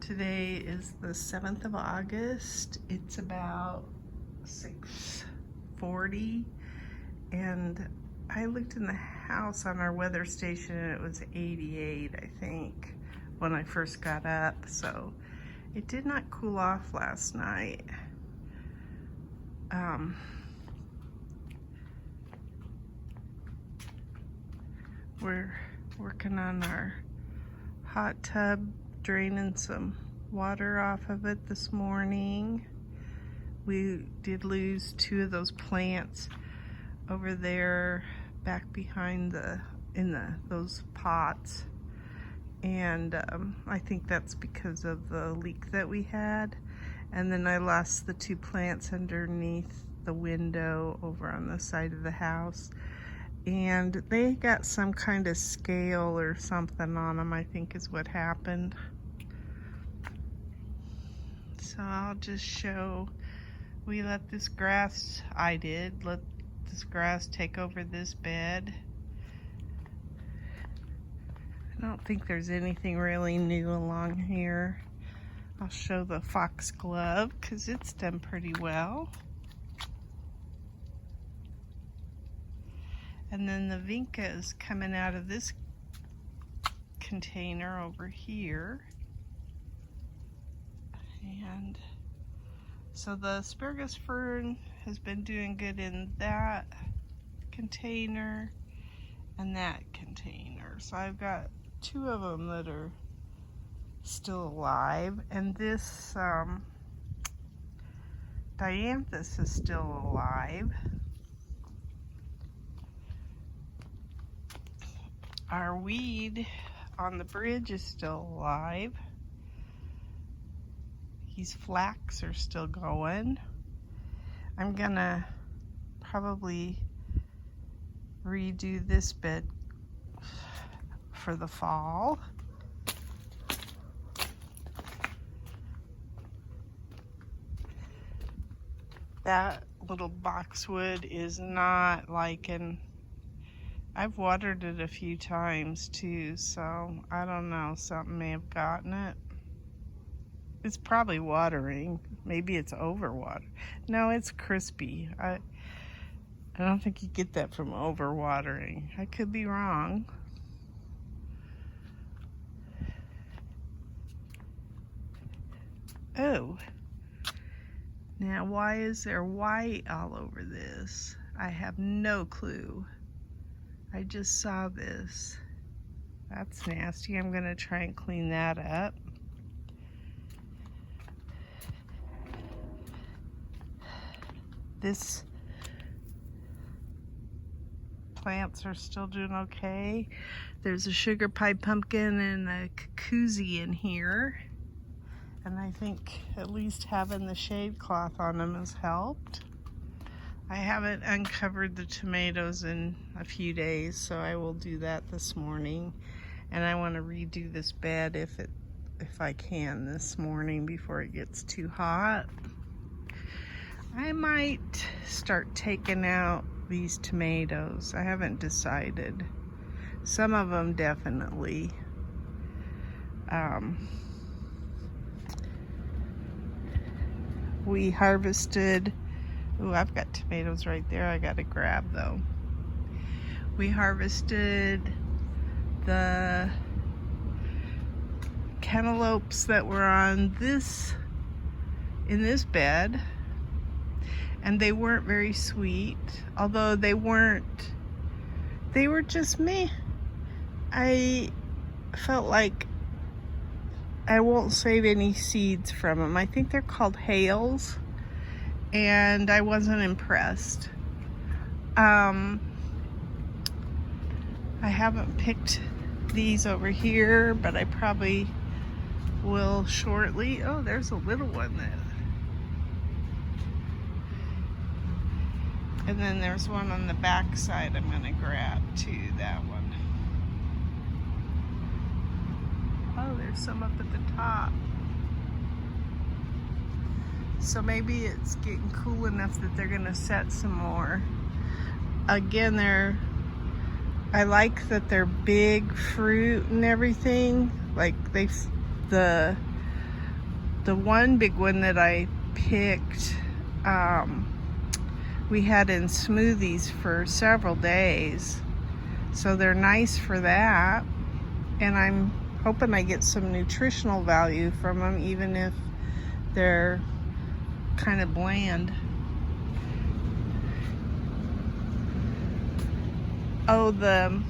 Today is the 7th of August. It's about 6:40 and I looked in the house on our weather station and it was 88, I think, when I first got up. So it did not cool off last night. We're working on our hot tub, draining some water off of it this morning. We did lose 2 of those plants over there back behind those pots, and I think that's because of the leak that we had. And then I lost the 2 plants underneath the window over on the side of the house, and they got some kind of scale or something on them, I think is what happened. So I'll just show, we let this grass, let this grass take over this bed. I don't think there's anything really new along here. I'll show the foxglove because it's done pretty well. And then the vinca is coming out of this container over here. And so the asparagus fern has been doing good in that container and that container. So I've got 2 of them that are still alive, and this dianthus is still alive. Our weed on the bridge is still alive. These flax are still going. I'm gonna probably redo this bed for the fall. That little boxwood is not liking. I've watered it a few times too, so I don't know, something may have gotten it. It's probably watering. Maybe it's overwater. No, it's crispy. I don't think you get that from overwatering. I could be wrong. Oh. Now, why is there white all over this? I have no clue. I just saw this. That's nasty. I'm gonna try and clean that up. This plants are still doing okay. There's a sugar pie pumpkin and a cuckoozy in here. And I think at least having the shade cloth on them has helped. I haven't uncovered the tomatoes in a few days, so I will do that this morning. And I want to redo this bed if I can this morning before it gets too hot. I might start taking out these tomatoes. I haven't decided. Some of them definitely. We harvested, ooh, I've got tomatoes right there I gotta grab though. We harvested the cantaloupes that were on in this bed, and they weren't very sweet, although they were just meh. I felt like I won't save any seeds from them. I think they're called Hales, and I wasn't impressed. I haven't picked these over here, but I probably will shortly. Oh, there's a little one there. And then there's one on the back side I'm gonna grab too, that one. Oh, there's some up at the top. So maybe it's getting cool enough that they're gonna set some more. Again, I like that they're big fruit and everything. Like the the one big one that I picked, we had in smoothies for several days. So they're nice for that. And I'm hoping I get some nutritional value from them, even if they're kind of bland. Oh, the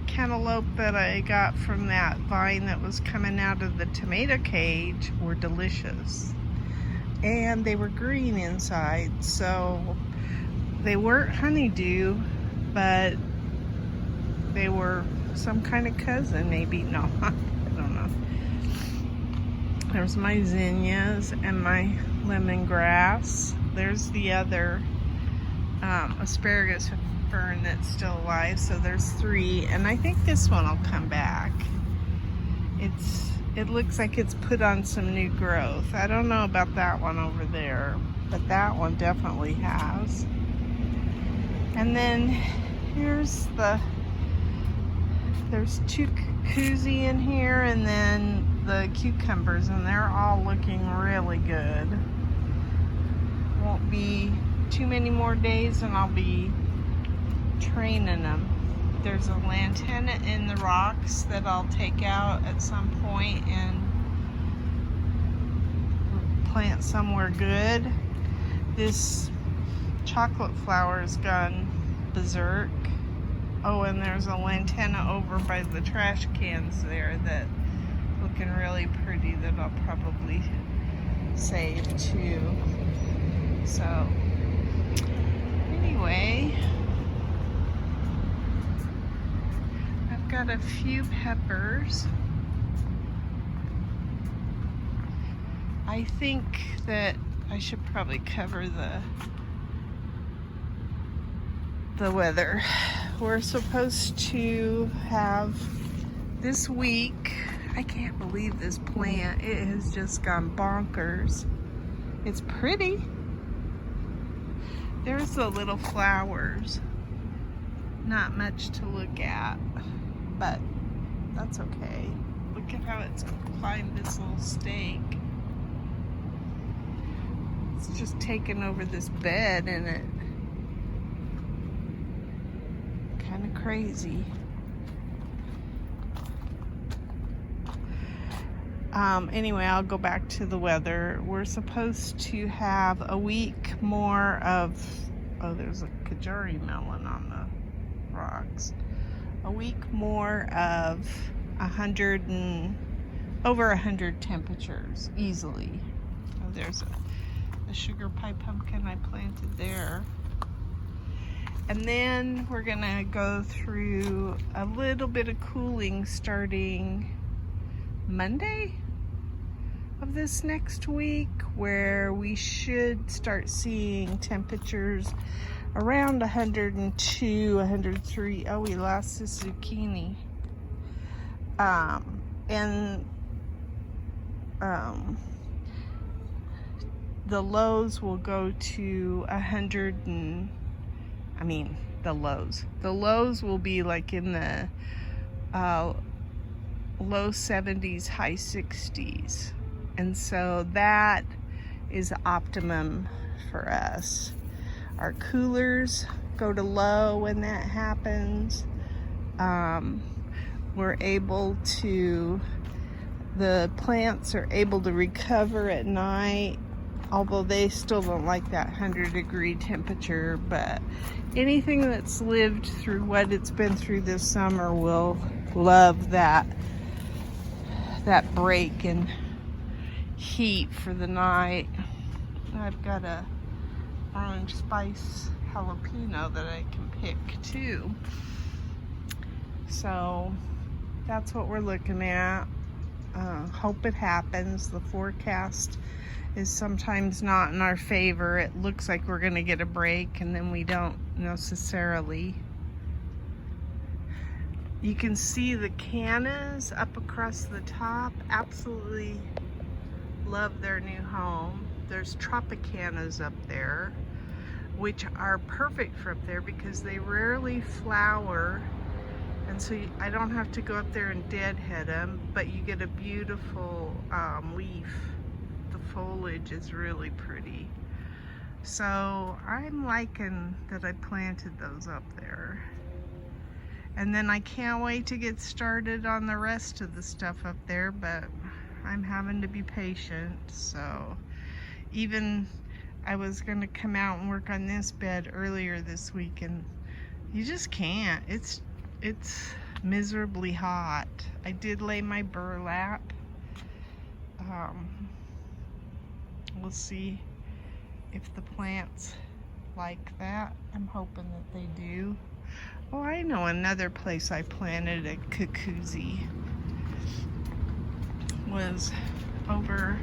cantaloupe that I got from that vine that was coming out of the tomato cage were delicious. And they were green inside, so they weren't honeydew, but they were some kind of cousin, maybe. No, I don't know. There's my zinnias and my lemongrass. There's the other asparagus fern that's still alive, so there's 3, and I think this one will come back. It looks like it's put on some new growth. I don't know about that one over there, but that one definitely has. And then here's there's 2 koozie in here, and then the cucumbers, and they're all looking really good. Won't be too many more days and I'll be training them. There's a lantana in the rocks that I'll take out at some point and plant somewhere good. This chocolate flower has gone berserk. Oh, and there's a lantana over by the trash cans there that looking really pretty that I'll probably save too. So anyway, I've got a few peppers. I think that I should probably cover the weather. We're supposed to have this week, I can't believe this plant, it has just gone bonkers. It's pretty. There's the little flowers. Not much to look at, but that's okay. Look at how it's climbed this little stake. It's just taken over this bed, and it kind of crazy. Anyway, I'll go back to the weather. We're supposed to have a week more of, oh, there's a Kajari melon on the rocks. A week more of over 100 temperatures easily. Oh, there's a sugar pie pumpkin I planted there. And then we're gonna go through a little bit of cooling starting Monday of this next week, where we should start seeing temperatures around 102, 103. Oh, we lost the zucchini. The lows will go to 100 and, I mean, the lows will be like in the low 70s, high 60s. And so that is optimum for us. Our coolers go to low when that happens. We're able to, the plants are able to recover at night, although they still don't like that 100-degree temperature, but anything that's lived through what it's been through this summer will love that break in heat for the night. I've got a orange spice jalapeno that I can pick too. So that's what we're looking at. Hope it happens. The forecast is sometimes not in our favor. It looks like we're gonna get a break, and then we don't necessarily. You can see the cannas up across the top. Absolutely love their new home. There's Tropicanas up there, which are perfect for up there because they rarely flower And so I don't have to go up there and deadhead them, but you get a beautiful leaf. The foliage is really pretty. So I'm liking that I planted those up there. And then I can't wait to get started on the rest of the stuff up there, but I'm having to be patient. So even I was gonna come out and work on this bed earlier this week, and you just can't. It's miserably hot. I did lay my burlap. We'll see if the plants like that. I'm hoping that they do. Oh, I know another place I planted a jacuzzi was over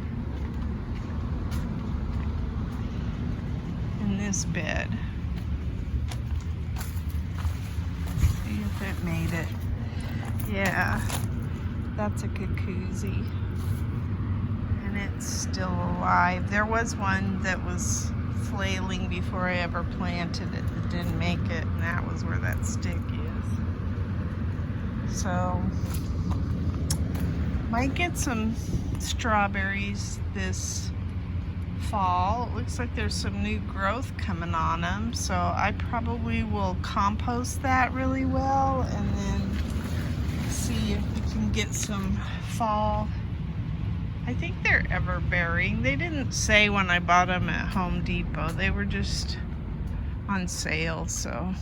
in this bed. See if it made it. Yeah, that's a jacuzzi. And it's still alive. There was one that was flailing before I ever planted it. It didn't make it, and that was where that stick is. So, might get some strawberries this fall. It looks like there's some new growth coming on them, so I probably will compost that really well and then see if we can get some fall. I think they're ever bearing. They didn't say when I bought them at Home Depot. They were just on sale, so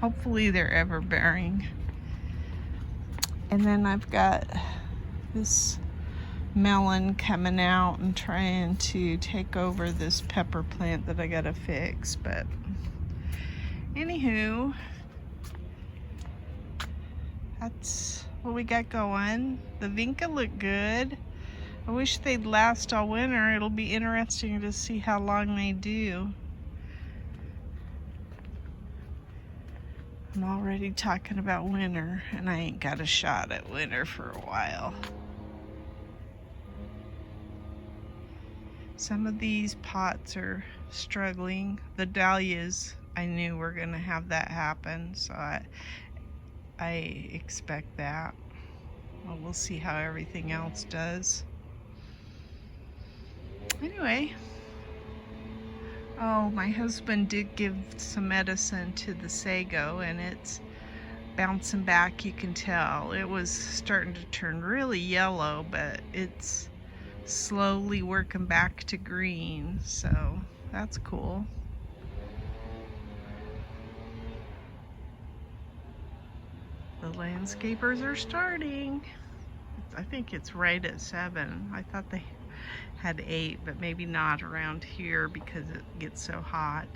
hopefully they're ever bearing. And then I've got this melon coming out and trying to take over this pepper plant that I gotta fix. But anywho, that's what we got going. The vinca look good. I wish they'd last all winter. It'll be interesting to see how long they do. I'm already talking about winter, and I ain't got a shot at winter for a while. Some of these pots are struggling. The dahlias, I knew were gonna have that happen, so I expect that. Well, we'll see how everything else does. Anyway, oh, my husband did give some medicine to the sago, and it's bouncing back. You can tell it was starting to turn really yellow, but it's slowly working back to green, so that's cool. The landscapers are starting. I think it's right at 7. I thought they had 8, but maybe not around here because it gets so hot.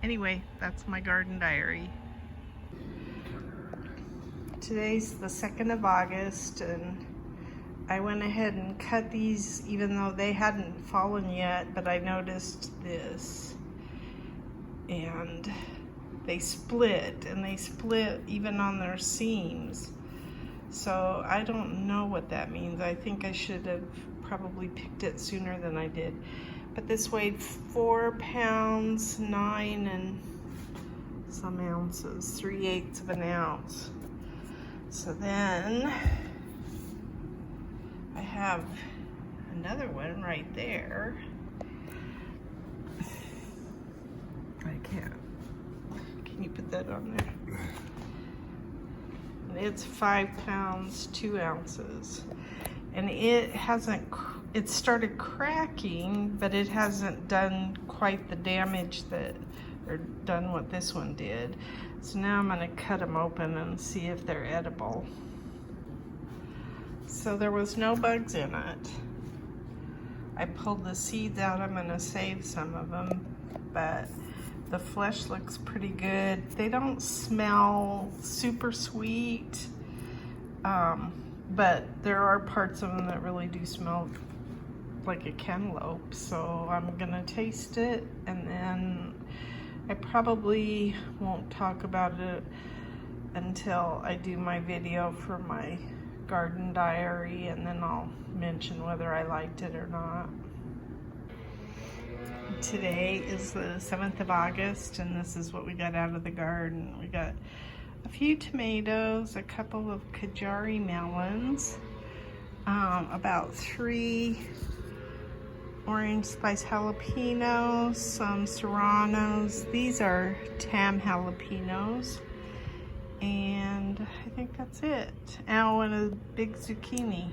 Anyway, that's my garden diary. Today's the 2nd of August, and I went ahead and cut these even though they hadn't fallen yet, but I noticed this. And they split, and they split even on their seams. So I don't know what that means. I think I should have probably picked it sooner than I did. But this weighed 4 pounds, 9 and some ounces, 3/8 of an ounce. So then I have another one right there. I can't. Can you put that on there? And it's 5 pounds, 2 ounces. And it started cracking, but it hasn't done quite the damage or done what this one did. So now I'm gonna cut them open and see if they're edible. So there was no bugs in it. I pulled the seeds out. I'm gonna save some of them, but the flesh looks pretty good. They don't smell super sweet, but there are parts of them that really do smell like a cantaloupe. So I'm gonna taste it, and then I probably won't talk about it until I do my video for my garden diary, and then I'll mention whether I liked it or not. Today is the 7th of August, and this is what we got out of the garden. We got a few tomatoes, a couple of Kajari melons, about 3 orange spice jalapenos, some serranos. These are Tam jalapenos. And I think that's it. Oh, and a big zucchini.